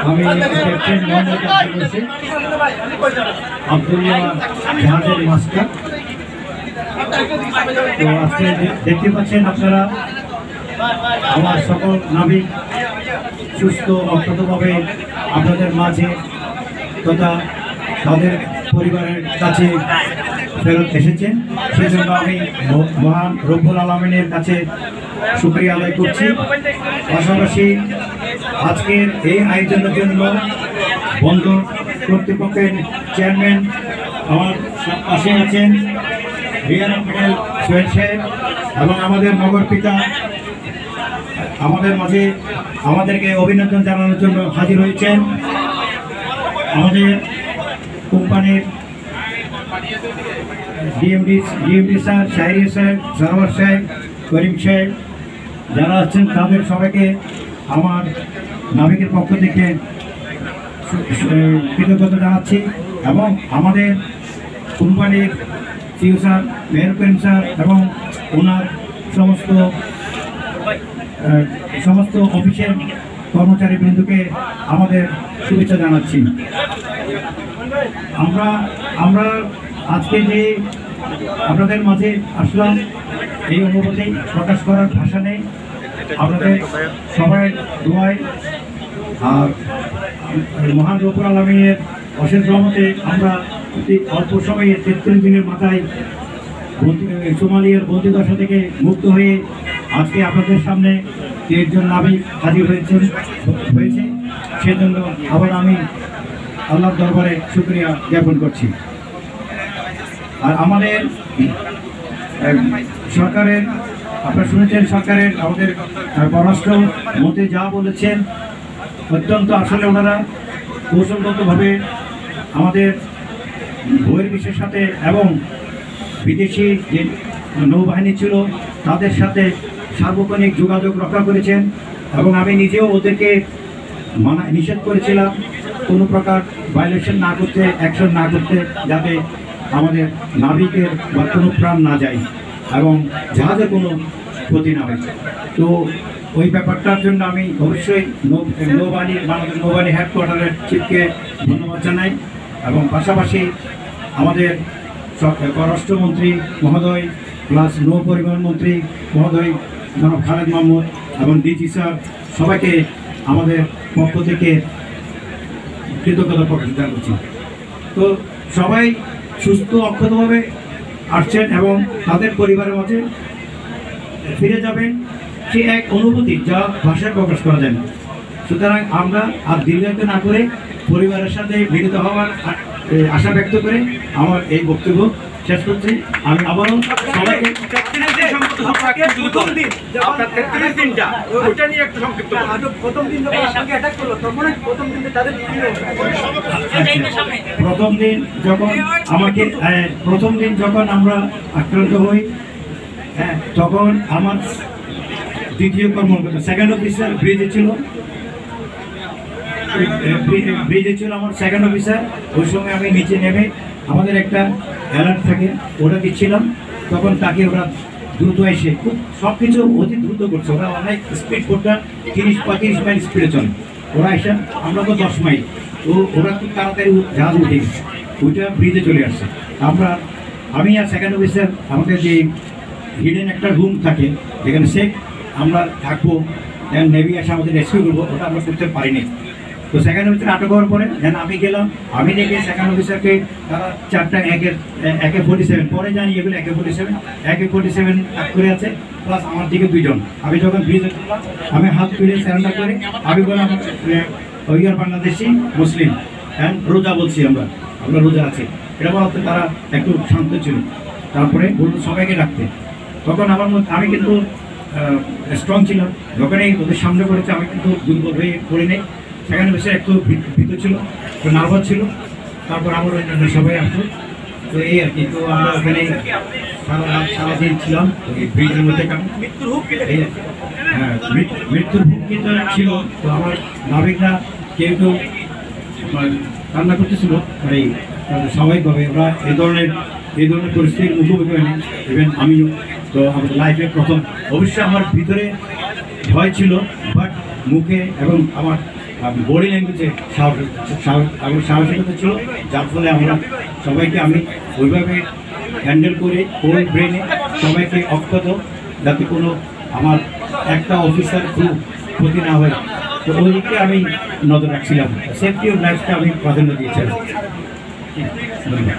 আমি ক্যাপ্টেন আব্দুল্লাহ জাহাজের মাস্টার। তো আজকে দেখতে পাচ্ছেন আপনারা আমার সকল নাবিক সুস্থ অক্ষতভাবে আপনাদের মাঝে তথা তাদের পরিবারের কাছে ফেরত এসেছেন। সেজন্য আমি মহান রব্বুল আলামিনের কাছে শুকরিয়া আদায় করছি। পাশাপাশি আজকের এই আয়োজনের জন্য বন্দর কর্তৃপক্ষের চেয়ারম্যান আমার পাশে আছেন রিয়ান সোহেল সাহেব এবং আমাদের নগর পিতা আমাদের মাঝে আমাদেরকে অভিনন্দন জানানোর জন্য হাজির হয়েছেন। আমাদের কোম্পানির ডিএমডি স্যার, শাহরি সাহেব, সরোয়ার সাহেব, করিম সাহেব যারা আছেন তাদের সবাইকে আমার নাবিকের পক্ষ থেকে কৃতজ্ঞতা জানাচ্ছি। এবং আমাদের কোম্পানির সিও স্যার, মেয়র করিম স্যার এবং ওনার সমস্ত অফিসের কর্মচারীবৃন্দকে আমাদের শুভেচ্ছা জানাচ্ছি। আমরা আজকে যে আপনাদের মাঝে আসলাম এই অনুভূতি প্রকাশ করার ভাষা নেই। আপনাদের সবাই দোয়ায় আর মহান রব্বুল আলামিনের অশেষ রহমতে আমরা অল্প সময়ে 43 দিনের মাথায় সোমালিয়ার বন্দিদশা থেকে মুক্ত হয়ে আজকে আপনাদের সামনে 13 জন নাবিক হাজির হয়েছে। সেজন্য আবার আমি আল্লাহর দরবারে শুকরিয়া জ্ঞাপন করছি। আর আমাদের সরকারের আপনারা শুনেছেন সরকারের আমাদের পররাষ্ট্র মন্ত্রী যা বলেছেন অত্যন্ত আসলে ওনারা কৌশলগতভাবে আমাদের বহির্বিশ্বের সাথে এবং বিদেশি যে নৌবাহিনী ছিল তাদের সাথে সার্বক্ষণিক যোগাযোগ রক্ষা করেছেন। এবং আমি নিজেও ওদেরকে নিষেধ করেছিলাম কোনো প্রকার ভায়োলেশন না করতে, অ্যাকশন না করতে, যাতে আমাদের নাবিকের বা কোনো প্রাণ না যায় এবং জাহাজে কোনো ক্ষতি না হয়। তো ওই ব্যাপারটার জন্য আমি অবশ্যই নৌবাহিনী হেডকোয়ার্টারের চিফকে ধন্যবাদ জানাই। এবং পাশাপাশি আমাদের পররাষ্ট্রমন্ত্রী মহোদয় প্লাস নৌ পরিবহন মন্ত্রী মহোদয় জনাব খালেদ মাহমুদ এবং ডিজি স্যার সবাইকে আমাদের পক্ষ থেকে কৃতজ্ঞতা প্রকাশ করছি। তো সবাই সুস্থ অক্ষতভাবে আসছেন এবং তাদের পরিবারের মাঝে ফিরে যাবেন, সে এক অনুভূতি যা ভাষায় প্রকাশ করা যায় না। সুতরাং আমরা আর দীর্ঘায়িত না করে পরিবারের সাথে মিলিত হওয়ার আশা ব্যক্ত করে আমার এই বক্তব্য শেষ করছি। আমি আবারও সবাইকে প্রথম দিন যখন আমরা আক্রান্ত হই, হ্যাঁ, তখন আমার দ্বিতীয় কর্মকর্তা সেকেন্ড অফিসার ব্রিজে ছিল আমার সেকেন্ড অফিসার। ওই সময় আমি নিচে নেমে আমাদের একটা অ্যালার্ট থাকে ওটা দিচ্ছিলাম, তখন তাকে ওরা দ্রুত এসে খুব সব কিছু অতি দ্রুত করছে। ওরা অনেক স্পিড বোটটা 30-35 মাইল স্পিডে চলে, ওরা এসে আমরা তো 10 মাইল, তো ওরা খুব তাড়াতাড়ি জাহাজ উঠে গেছে, ওইটা ব্রিজে চলে আসছে। আমি আর সেকেন্ড অফিসার আমাদের যে হিডেন একটা রুম থাকে যেখানে আমরা থাকবো, দেন নেভি এসে আমাদের রেস্কিউ করবো, ওটা আমরা করতে পারিনি। তো সেকেন্ড অফিসার আটক হওয়ার পরে দেন আমি গেলাম, আমি দেখে সেকেন্ড অফিসারকে তারা 4টা AK-47 পরে জানি এগুলো AK-47 করে আছে, প্লাস আমার দিকে 2 জন। আমি যখন ব্রিজে করলাম আমি হাত তুলে স্যারেন্ডার করে আমি বললাম ওইয়ার বাংলাদেশি মুসলিম অ্যান্ড রোজা বলছি, আমরা রোজা আছি, এটা বলতে তারা একটু শান্ত ছিল। তারপরে বলতো সবাইকে ডাকতে, তখন আমি কিন্তু স্ট্রং ছিলাম। যখনই ওদের সামনে পড়েছে আমি কিন্তু দুর্বল হয়ে পড়ি নেই। সেখানে বসে একটু ভীত ছিল, একটু নার্ভাস ছিল। তারপর আমার অন্যান্য সবাই আসলো, তো এই আর কি। তো আমরা ওখানে সারাদিন ছিলাম ওই ব্রিজের মধ্যে। হ্যাঁ, মৃত্যুর হুমকিটা ছিল। তো আমার নাবিকরা কেউ কান্না করতেছিল, এই স্বাভাবিকভাবে ওরা এই ধরনের পরিস্থিতির মুখোমুখি হয়নি, ইভেন আমিও। তো আমাদের লাইফে প্রথম, অবশ্যই আমার ভিতরে ভয় ছিল, বাট মুখে এবং আমার বডি ল্যাঙ্গুয়েজে সাহসিকতা ছিল, যার ফলে আমরা সবাইকে আমি ওইভাবে হ্যান্ডেল করে হোল ব্রেনে সবাইকে অক্ষত, যাতে কোনো আমার একটা অফিসার খুব ক্ষতি না হয়, তো ওই দিকে আমি নজর রাখছিলাম। সেফটি অফ লাইফটা আমি প্রাধান্য দিয়েছিলাম। ধন্যবাদ।